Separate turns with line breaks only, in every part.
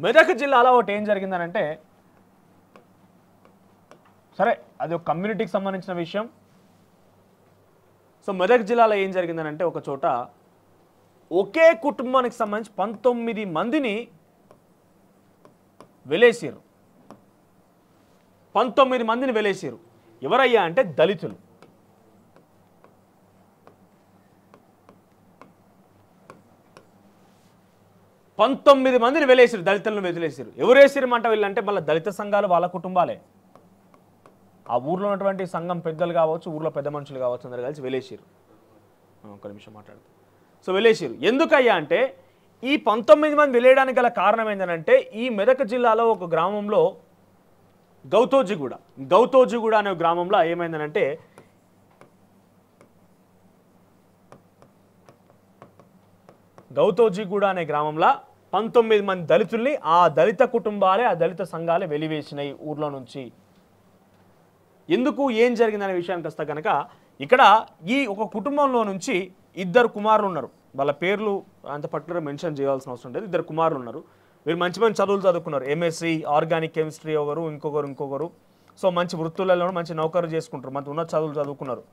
మెదక్ జిల్లాలో ఒకటి ఏం జరిగిందనంటే, సరే అది ఒక కమ్యూనిటీకి సంబంధించిన విషయం. సో మెదక్ జిల్లాలో ఏం జరిగిందనంటే, ఒక చోట ఒకే కుటుంబానికి సంబంధించి 19 మందిని వెలేసారు. 19 మందిని వెలేసారు. ఎవరయ్యా అంటే దళితులు. పంతొమ్మిది మందిని వెలేసారు, దళితులను వదిలేసారు. ఎవరు వేసారమంట వీళ్ళంటే మళ్ళీ దళిత సంఘాలు, వాళ్ళ కుటుంబాలే. ఆ ఊర్లో ఉన్నటువంటి సంఘం పెద్దలు కావచ్చు, ఊర్లో పెద్ద మనుషులు కావచ్చు, అందరు కలిసి వెలేసారు. ఒక నిమిషం మాట్లాడతారు. సో వెలేసారు. ఎందుకయ్యా అంటే ఈ 19 మంది వెలేయడానికి గల కారణం ఏంటంటే, ఈ మెదక్ జిల్లాలో ఒక గ్రామంలో గౌతోజిగూడ అనే గ్రామంలో ఏమైందనంటే, గౌతోజిగూడ అనే గ్రామంలో 19 మంది దళితుల్ని ఆ దళిత కుటుంబాలే, ఆ దళిత సంఘాలే వెలివేసినాయి ఊర్లో నుంచి. ఎందుకు, ఏం జరిగిందనే విషయానికి వస్తే కనుక, ఇక్కడ ఈ ఒక కుటుంబంలో నుంచి 2 కుమారులు ఉన్నారు. వాళ్ళ పేర్లు అంత పర్టికులర్ మెన్షన్ చేయాల్సిన అవసరం లేదు. 2 కుమారులు ఉన్నారు. వీరు మంచి మంచి చదువులు చదువుకున్నారు. ఎంఎస్సి ఆర్గానిక్ కెమిస్ట్రీ ఒకరు, ఇంకొకరు. సో మంచి వృత్తులలో మంచి నౌకరు చేసుకుంటారు, మంచి ఉన్నత చదువులు చదువుకున్నారు.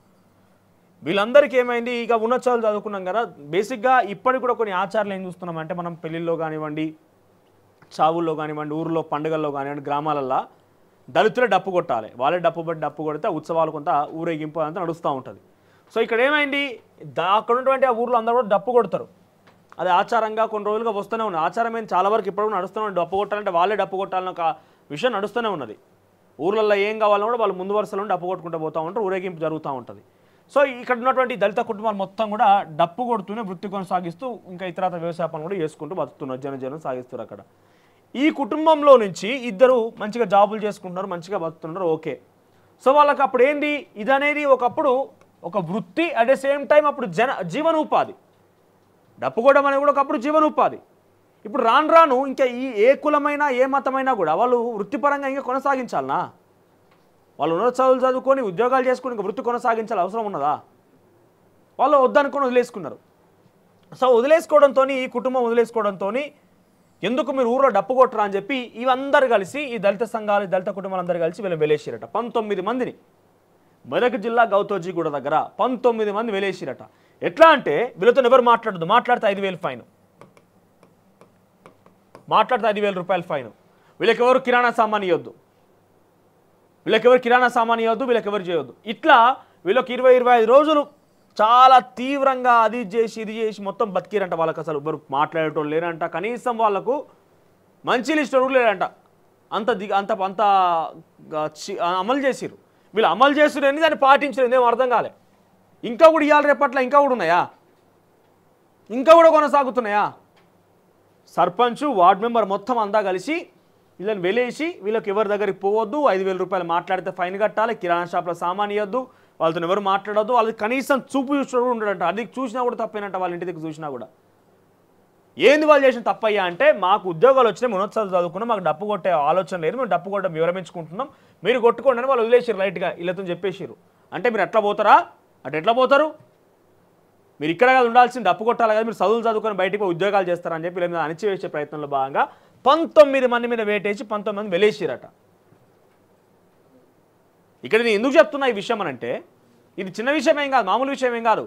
వీళ్ళందరికీ ఏమైంది, ఇక ఉన్నత చదువులు చదువుకున్నాం కదా, బేసిక్గా ఇప్పటికి కూడా కొన్ని ఆచారాలు ఏం చూస్తున్నామంటే, మనం పెళ్ళిళ్ళలో కానివ్వండి, చావుల్లో కానివ్వండి, ఊర్లో పండుగల్లో కానివ్వండి, గ్రామాలల్లో దళితులే డప్పు కొట్టాలి. వాళ్ళే డప్పు కొడితే ఉత్సవాలు కొంత ఊరేగింపు అంతా నడుస్తూ ఉంటుంది. సో ఇక్కడ ఏమైంది, అక్కడ ఉన్నటువంటి ఆ ఊర్లో అందరూ కూడా డప్పు కొడతారు. అది ఆచారంగా కొన్ని రోజులుగా వస్తూనే ఉన్నది. ఆచారం ఏంటి, చాలా వరకు ఇప్పుడు నడుస్తూనే ఉంది. డప్పు కొట్టాలంటే వాళ్ళే డప్పు కొట్టాలని ఒక విషయం నడుస్తూనే ఉన్నది. ఊర్లలో ఏం కావాలన్నా కూడా వాళ్ళు ముందు వరుసలో డప్పు కొట్టుకుంటూ పోతూ ఉంటారు, ఊరేగింపు జరుగుతూ ఉంటుంది. సో ఇక్కడ ఉన్నటువంటి దళిత కుటుంబాలు మొత్తం కూడా డప్పు కొడుతూనే వృత్తి కొనసాగిస్తూ ఇంకా ఇతర వ్యవసాయ పనులు కూడా చేసుకుంటూ బతుకుతున్నారు, జనం సాగిస్తున్నారు అక్కడ. ఈ కుటుంబంలో నుంచి 2 మంచిగా జాబులు చేసుకుంటున్నారు, మంచిగా బతుకుతున్నారు, ఓకే. సో వాళ్ళకి అప్పుడు ఏంది, ఇదనేది ఒకప్పుడు ఒక వృత్తి, అట్ ద సేమ్ టైం అప్పుడు జీవనోపాధి. డప్పు కొట్టడం అనేది కూడా ఒకప్పుడు జీవనోపాధి. ఇప్పుడు రాను ఇంకా ఈ ఏ కులమైనా ఏ మతమైనా కూడా వాళ్ళు వృత్తిపరంగా ఇంకా కొనసాగించాలనా? వాళ్ళు ఉన్నత చదువులు చదువుకొని ఉద్యోగాలు చేసుకుని ఇంకా వృత్తి కొనసాగించాలి అవసరం ఉన్నదా? వాళ్ళు వద్దనుకొని వదిలేసుకున్నారు. సో వదిలేసుకోవడంతో, ఈ కుటుంబం వదిలేసుకోవడంతో, ఎందుకు మీరు ఊర్లో డప్పు కొట్టరా అని చెప్పి ఇవందరూ కలిసి, ఈ దళిత సంఘాలు, దళిత కుటుంబాలు అందరూ కలిసి వీళ్ళు వెలేసిరట 19 మందిని. మెదక్ జిల్లా గౌతోజిగూడ దగ్గర 19 మంది వెలేసిరట. ఎట్లా అంటే, వీళ్ళతో ఎవరు మాట్లాడదు, మాట్లాడితే 5,000 ఫైన్, మాట్లాడితే 5,000 రూపాయలు ఫైన్. వీళ్ళకెవరు కిరాణా సామాన్ ఇవ్వద్దు, వీళ్ళకెవరు చేయొద్దు. ఇట్లా వీళ్ళకి 20-25 రోజులు చాలా తీవ్రంగా అది చేసి ఇది చేసి మొత్తం బతికిరంట. వాళ్ళకి అసలు ఎవరు మాట్లాడేటోళ్ళు లేరంట, కనీసం వాళ్ళకు మంచి లిస్ట్ లేరంట. అంత అమలు చేసిరు. వీళ్ళు అమలు చేసిరని దాన్ని పాటించలేదు, ఏం అర్థం కాలే. ఇంకా కూడా ఇవాళ రేపట్ల ఇంకా కూడా ఉన్నాయా, ఇంకా కూడా కొనసాగుతున్నాయా? సర్పంచ్, వార్డు మెంబర్ మొత్తం అంతా కలిసి వీళ్ళని వెలేసి, వీళ్ళకి ఎవరి దగ్గరికి పోవద్దు, 5,000 రూపాయలు మాట్లాడితే ఫైన్ కట్టాలి, కిరాణా షాప్లో సామాన్ ఇవ్వద్దు, వాళ్ళతో ఎవరు మాట్లాడద్దు, వాళ్ళకి కనీసం చూపు చూసినా కూడా ఉండడంట. అది చూసినా కూడా తప్పేనంట, వాళ్ళ ఇంటి దగ్గర చూసినా కూడా. ఏంది వాళ్ళు చేసిన తప్పయ్యా అంటే, మాకు ఉద్యోగాలు వచ్చినాయి, ఉన్నత చదువుకున్నాం, మాకు డప్పు కొట్టే ఆలోచన లేదు, మేము డప్పు కొట్టడం వివరించుకుంటున్నాం, మీరు కొట్టుకోండి అని వాళ్ళు వదిలేసారు లైట్గా, వీళ్ళతో చెప్పేసారు. అంటే మీరు ఎట్లా పోతారా, అటు ఎట్లా పోతారు, మీరు ఇక్కడ కాదు ఉండాల్సింది, డప్పు కొట్టాలి కదా, మీరు చదువులు చదువుకొని బయటికి ఉద్యోగాలు చేస్తారని చెప్పి వీళ్ళ మీద అణిచివేసే ప్రయత్నంలో భాగంగా 19 మంది మీద వేటేసి 19 మంది వెలేసిరట. ఇక్కడ నేను ఎందుకు చెప్తున్నా ఈ విషయం అనంటే, ఇది చిన్న విషయం ఏం కాదు, మామూలు విషయం ఏం కాదు.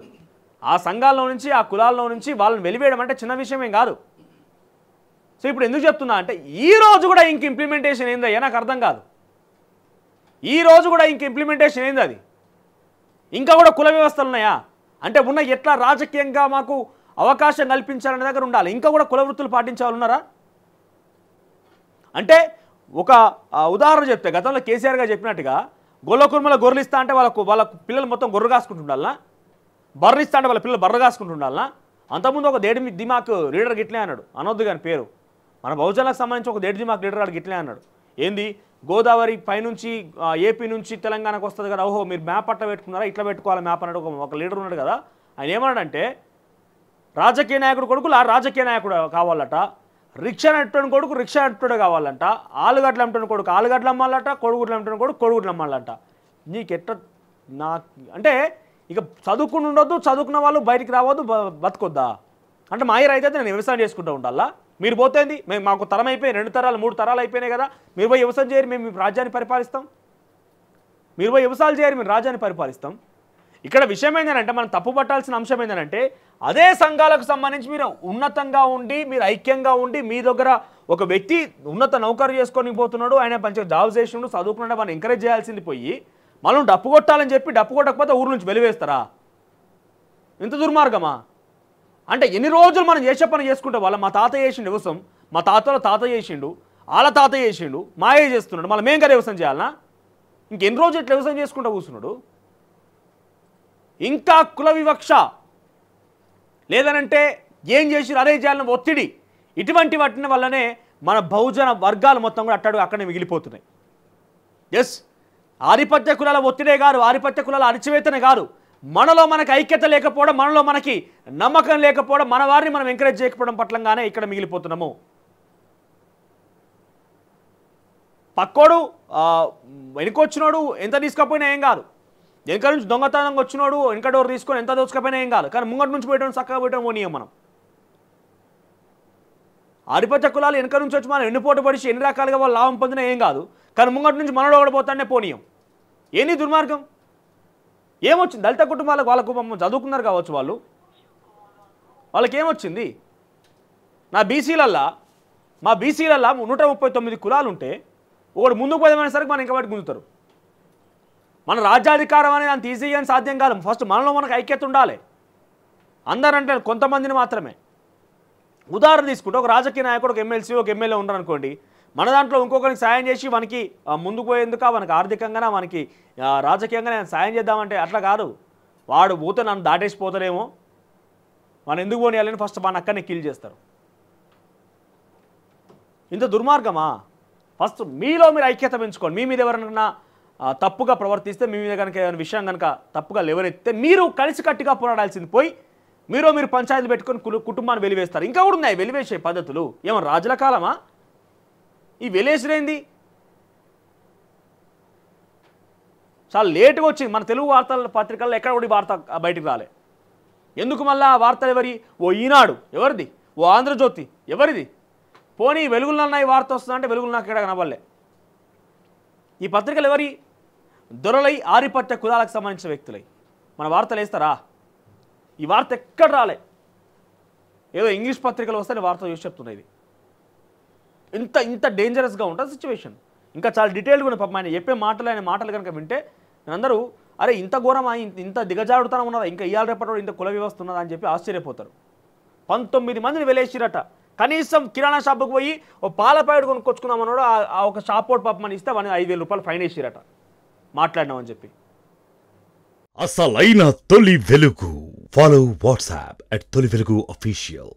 ఆ సంఘాల్లో నుంచి, ఆ కులాల్లో నుంచి వాళ్ళని వెలివేయడం అంటే చిన్న విషయం ఏం కాదు. సో ఇప్పుడు ఎందుకు చెప్తున్నా అంటే, ఈ రోజు కూడా ఇంక ఇంప్లిమెంటేషన్ ఏందయ్యా నాకు అర్థం కాదు. ఈ రోజు కూడా ఇంక ఇంప్లిమెంటేషన్ ఏంది, అది ఇంకా కూడా కుల వ్యవస్థలు ఉన్నాయా అంటే, ఉన్న ఎట్లా రాజకీయంగా మాకు అవకాశం కల్పించాలనే దగ్గర ఉండాలి, ఇంకా కూడా కుల వృత్తులు పాటించే వాళ్ళు ఉన్నారా? అంటే ఒక ఉదాహరణ చెప్తే, గతంలో కేసీఆర్ గారు చెప్పినట్టుగా గొల్ల కుర్మల గొర్రెలు ఇస్తా అంటే వాళ్ళ పిల్లలు మొత్తం గొర్రె కాసుకుంటుండాలనా, బర్రెలు ఇస్తా అంటే వాళ్ళ పిల్లలు బర్రె కాసుకుంటుండాలనా? అంతకుముందు ఒక దేడి దిమాక్ లీడర్ గిట్లే అన్నాడు, అనొద్దు కానీ పేరు, మన బహుజనులకు సంబంధించి ఒక దేడి దిమాక్ లీడర్ గారు గిట్లే అన్నాడు. ఏంది, గోదావరి పైనుంచి ఏపీ నుంచి తెలంగాణకు వస్తుంది కదా, ఓహో మీరు మ్యాప్ అట్లా పెట్టుకున్నారా, ఇట్లా పెట్టుకోవాలి మ్యాప్ అన్నాడు ఒక లీడర్ ఉన్నాడు కదా. ఆయన ఏమన్నాడంటే, రాజకీయ నాయకుడు కొడుకులు రాజకీయ నాయకుడు కావాలట, రిక్షా నట్టుని కొడుకు రిక్షా నట్టుడే కావాలంట, ఆలుగడ్డలు అమ్ముతున్న కొడుకు ఆలుగడ్డలు అమ్మాలట, కొడుగుడ్లు అమ్ముతున్న కొడుకు కొడుగుడ్లు అమ్మాలంట. నీకెట్ట నా అంటే ఇక చదువుకుని ఉండొద్దు, చదువుకున్న వాళ్ళు బయటికి రావద్దు, బతకొద్దా? అంటే మా ఈ రైతు అయితే నేను వ్యవసాయం చేసుకుంటూ ఉండాలా, మీరు పోతేంది మేము మాకు తరం అయిపోయి 2 తరాలు 3 తరాలు అయిపోయినాయి కదా, మీరు పోయి వ్యవసాయం చేయరు, మేము రాజ్యాన్ని పరిపాలిస్తాం, మీరు పోయి వ్యవసాయాలు చేయరు, మేము రాజ్యాన్ని పరిపాలిస్తాం. ఇక్కడ విషయం ఏంటంటే మనం తప్పు పట్టాల్సిన అంశం ఏంటంటే అదే సంఘాలకు సంబంధించి మీరు ఉన్నతంగా ఉండి మీరు ఐక్యంగా ఉండి మీ దగ్గర ఒక వ్యక్తి ఉన్నత నౌకరు చేసుకొని పోతున్నాడు, ఆయన మంచిగా జాబ్ చేసిండు, చదువుకున్నాడు, మనం ఎంకరేజ్ చేయాల్సింది పోయి మనం డప్పు కొట్టాలని చెప్పి డప్పు కొట్టకపోతే ఊరు నుంచి వెలివేస్తారా? ఇంత దుర్మార్గమా? అంటే ఎన్ని రోజులు మనం చేసే పని చేసుకుంటే వాళ్ళ మా తాత చేసిండు వ్యవసాయం, మా తాతల తాత చేసిండు, వాళ్ళ తాత చేసిండు, మాయే చేస్తున్నాడు, మళ్ళీ మేము కదా వ్యవసాయం చేయాలనా? ఇంకెన్ని రోజులు ఇట్లా వ్యవసాయం చేసుకుంటూ కూర్చున్నాడు? ఇంకా కుల వివక్ష లేదనంటే ఏం చేసి అదే చేయాలని ఒత్తిడి, ఇటువంటి వాటిని వల్లనే మన బహుజన వర్గాలు మొత్తం కూడా అక్కడే మిగిలిపోతున్నాయి. ఎస్, ఆధిపత్య కులాల ఒత్తిడే కాదు, ఆధిపత్య కులాల అణచివేతనే కాదు, మనలో మనకి ఐక్యత లేకపోవడం, మనలో మనకి నమ్మకం లేకపోవడం, మన వారిని మనం ఎంకరేజ్ చేయకపోవడం పట్లంగానే ఇక్కడ మిగిలిపోతున్నాము. పక్కోడు వెనుకొచ్చినోడు ఎంత తీసుకపోయినా ఏం కాదు, వెనక నుంచి దొంగతనంగా వచ్చినోడు వెనక డోర్ తీసుకొని ఎంత దోచుకపోయినా ఏం కాదు, కానీ ముంగటి నుంచి పోయడం చక్కగా పోయడం పోనీయం మనం. ఆధిపత్య కులాలు వెనక నుంచి వచ్చి మనం ఎన్ని పోటు పడిచి ఎన్ని రకాలుగా వాళ్ళు లాభం పొందినా ఏం కాదు, కానీ ముంగటి నుంచి మనలో ఓడిపోతానే పోనీయం. ఏంది దుర్మార్గం? ఏమొచ్చింది దళిత కుటుంబాలకు? వాళ్ళకు చదువుకున్నారు కావచ్చు, వాళ్ళకి ఏమొచ్చింది? మా బీసీలల్లా 139 కులాలు ఉంటే ఒకటి ముందుకు పోదామనే సరికి మనం ఇంకా వాటి గుంజుతారు. మన రాజ్యాధికారం అనేది అంత ఈజీగా సాధ్యం కాదు. ఫస్ట్ మనలో మనకు ఐక్యత ఉండాలి. అందరంటే కొంతమందిని మాత్రమే. ఉదాహరణ తీసుకుంటే ఒక రాజకీయ నాయకుడు, ఒక ఎమ్మెల్సీ, ఒక ఎమ్మెల్యే ఉన్నారనుకోండి, మన దాంట్లో ఇంకొకరికి సాయం చేసి మనకి ముందుకు పోయేందుకు, మనకి ఆర్థికంగా మనకి రాజకీయంగా నేను సాయం చేద్దామంటే అట్లా కాదు. వాడు పోతే నన్ను దాటేసిపోతారేమో, మనం ఎందుకు పోనీయాలని ఫస్ట్ మన అక్కనే కిల్ చేస్తారు. ఇంత దుర్మార్గమా? ఫస్ట్ మీలో మీరు ఐక్యత పెంచుకోండి. మీ మీద ఎవరైనా తప్పుగా ప్రవర్తిస్తే, మీ మీద కనుక ఏమైనా విషయం కనుక తప్పుగా లేవనెత్తితే మీరు కలిసికట్టుగా పోరాడాల్సింది పోయి మీరు పంచాయతీలు పెట్టుకొని కుటుంబాన్ని వెలివేస్తారు. ఇంకా కూడా ఉన్నాయి వెలివేసే పద్ధతులు. ఏమో రాజుల కాలమా ఈ వెలేసిరేంది? చాలా లేటుగా వచ్చింది. మన తెలుగు వార్తల పత్రికల్లో ఎక్కడ కూడా వార్త బయటకు రాలే. ఎందుకు మళ్ళీ ఆ వార్తలు ఎవరి? ఓ ఈనాడు ఎవరిది, ఓ ఆంధ్రజ్యోతి ఎవరిది? పోనీ వెలుగులన్నా ఈ వార్త వస్తుందంటే వెలుగులు నాకు ఎక్కడ కనబడలే. ఈ పత్రికలు ఎవరి? దొరలై ఆధిపత్య కులాలకు సంబంధించిన వ్యక్తులై మన వార్తలు వేస్తారా? ఈ వార్త ఎక్కడ రాలే. ఏదో ఇంగ్లీష్ పత్రికలు వస్తే వార్త చూసి చెప్తున్నాయి. ఇది ఇంత డేంజరస్గా ఉంటుంది సిచ్యువేషన్. ఇంకా చాలా డీటెయిల్గా ఉన్న పాపం ఆయన చెప్పే మాటలు కనుక వింటే అందరూ అరే ఇంత ఘోరమా, ఇంత దిగజారుతనం ఉన్నదా, ఇంకా ఇవాళ రేపటి ఇంత కుల వ్యవస్థ ఉన్నదా అని చెప్పి ఆశ్చర్యపోతారు. 19 మందిని వెలేసిరట. కనీసం కిరాణా షాపుకు పోయి ఓ పాల ప్యాకెట్ కొనుక్కొచ్చుకుందామన్నాడు, ఆ ఒక షాప్ అవుట్ పాపమని ఇస్తే 5,000 రూపాయలు ఫైన్ వేసిరట మాట్లాడినామని చెప్పి.
అసలైన తొలి వెలుగు. ఫాలో వాట్సాప్ @తొలి వెలుగు official.